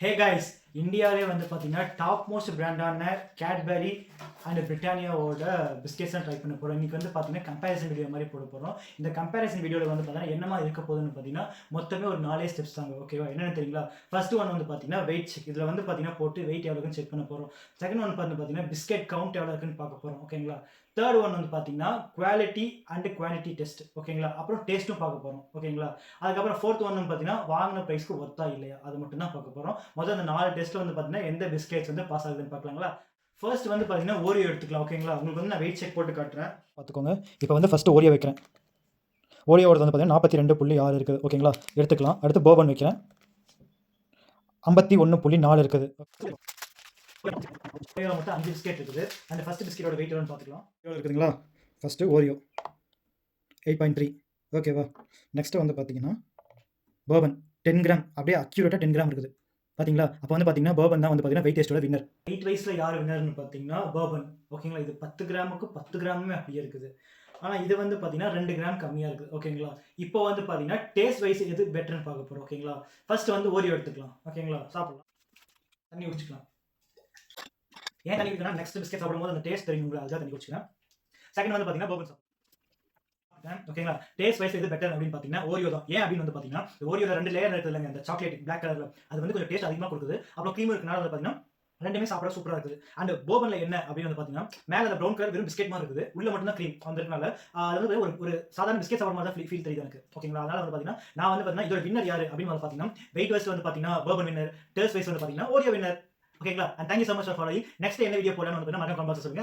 Hey guys, இந்தியாவிலே வந்து பார்த்தீங்கன்னா top most பிராண்டான Cadbury and பிரிட்டானியாவோட biscuits தான் ட்ரை பண்ண போகிறோம். இன்றைக்கி வந்து பார்த்தீங்கன்னா கம்பேரிசன் வீடியோ மாதிரி போட போகிறோம். இந்த கம்பேரிசன் வீடியோவில் வந்து பார்த்தீங்கன்னா என்னமா இருக்க போகுதுன்னு பார்த்தீங்கன்னா மொத்தமே ஒரு 4 ஸ்டெப்ஸ் தாங்க. ஓகேவா? என்னென்னு தெரியுங்களா? ஃபர்ஸ்ட் ஒன் வந்து பார்த்தீங்கன்னா வெயிட் செக். இதில் வந்து பார்த்தீங்கன்னா போட்டு வெயிட் எவ்வளோ இருக்குன்னு செக் பண்ண போகிறோம். செகண்ட் ஒன் வந்து பார்த்தீங்கன்னா பிஸ்கெட் கவுண்ட் எவ்வளோ இருக்குன்னு பார்க்க போகிறோம். ஓகேங்களா? தேர்ட் ஒன் வந்து பார்த்தீங்கன்னா குவாலிட்டி அண்ட் குவான்டிட்டி டெஸ்ட். ஓகேங்களா? அப்புறம் டேஸ்ட்டும் பார்க்க போகிறோம். ஓகேங்களா? அதுக்கப்புறம் ஃபோர்த் ஒன் வந்து பார்த்தீங்கன்னா வாங்கின ப்ரைஸ்க்கு ஒர்த்தா இல்லையா அது மட்டும் தான் பார்க்க போகிறோம். முதல்ல அந்த 4 டெஸ்ட்டில் வந்து பார்த்தீங்கன்னா எந்த பிஸ்கெட்ஸ் வந்து பாஸ் ஆகுதுன்னு பார்க்கலாங்களா? ஃபர்ஸ்ட் வந்து பார்த்தீங்கன்னா ஓரியோ எடுத்துக்கலாம். ஓகேங்களா? உங்களுக்கு வந்து நான் வெயிட் செக் போட்டு காட்டுறேன். பார்த்துக்கோங்க. இப்போ வந்து ஃபர்ஸ்ட் ஓரியோ வைக்கிறேன். ஓரியோவோட வந்து பார்த்தீங்கன்னா 42.6 இருக்குது. ஓகேங்களா? எடுத்துக்கலாம். அடுத்து போர்பன் வைக்கிறேன். 51.4 இருக்குது. ஓரியோவில் மொத்தம் 5 பிஸ்கெட் இருக்குது. அந்த ஃபர்ஸ்ட் பிஸ்கெட்டோட வெயிட் எவ்வளோன்னு பார்த்துக்கலாம். எவ்வளோ இருக்குதுங்களா? First Oreo 8.3. ஓகேவா? நெக்ஸ்ட்டு வந்து பார்த்தீங்கன்னா போர்பன் 10 கிராம், அப்படியே அக்யூரேட்டாக 10 கிராம் இருக்குது. பார்த்தீங்களா? அப்போ வந்து பார்த்தீங்கன்னா போர்பன் தான் வந்து பார்த்தீங்கன்னா வெயிட் டெஸ்ட்டோட வின்னர். வெயிட் வைஸில் யார் வின்னர்னு பார்த்தீங்கன்னா போர்பன். ஓகேங்களா? இது 10 கிராமுக்கு 10 கிராமுமே அப்படியே இருக்குது. ஆனால் இது வந்து பார்த்தீங்கன்னா 2 கிராம் கம்மியாக இருக்குது. ஓகேங்களா? இப்போ வந்து பார்த்தீங்கன்னா டேஸ்ட் வைஸ் எது பெட்டர்னு பார்க்க போகிறோம். ஓகேங்களா? ஃபர்ஸ்ட் வந்து ஓரியோ எடுத்துக்கலாம். ஓகேங்களா? சாப்பிடலாம். தண்ணி குடிச்சிக்கலாம். ஏன் தண்ணி குடிக்கணும்? நெக்ஸ்ட் பிஸ்கெட் சாப்பிடும்போது அந்த டேஸ்ட் தெரியுங்களா? அதுதான் தண்ணி குடிச்சிக்கலாம். செகண்ட் வந்து பார்த்தீங்கன்னா போர்பன் சாப்பிடுறேன். ஓகேங்களா? டேஸ்ட் வைஸ் எது பெட்டர் அப்படின்னு பார்த்தீங்கன்னா ஓரியோ தான். ஏன் அப்படின்னு வந்து பார்த்தீங்கன்னா ஓரியோல 2 லேயர் இருக்குது இல்லைங்க, அந்த சாக்லேட் பிளாக் கலர்ல அது வந்து கொஞ்சம் டேஸ்ட் அதிகமாக கொடுக்குது. அப்புறம் க்ரீம் இருக்கனால வந்து பார்த்தீங்கன்னா ரெண்டுமே சாப்பிட சூப்பராக இருக்குது. அண்ட் போர்பன்ல என்ன அப்படின்னு வந்து பார்த்தீங்கன்னா மேலே அந்த ப்ரௌன் கலர் வெறும் பிஸ்கெட் மாதிரி இருக்குது, உள்ள மட்டும் தான் க்ரீம் வந்திருக்கனால அது வந்து ஒரு சாதாரண பிஸ்கெட் சாப்பிட்ற மாதிரி தான் ஃபீல் தெரியுது எனக்கு. ஓகேங்களா? அதனால வந்து பார்த்தீங்கன்னா நான் வந்து பார்த்தீங்கன்னா இதோட வின்னர் யாரு அப்படின்னு வந்து பார்த்தீங்கன்னா வெயிட் வைஸ் வந்து பார்த்தீங்கன்னா போர்பன் வின்னர், டேஸ்ட் வைஸ் வந்து பார்த்தீங்கன்னா ஓரியோ வின்னர். ஓகேங்களா? And thank you so much for following. Next என்ன வீடியோ போடலாம்னு வந்து மறக்காம கமெண்ட் பாக்ஸ்ல சொல்லுங்க.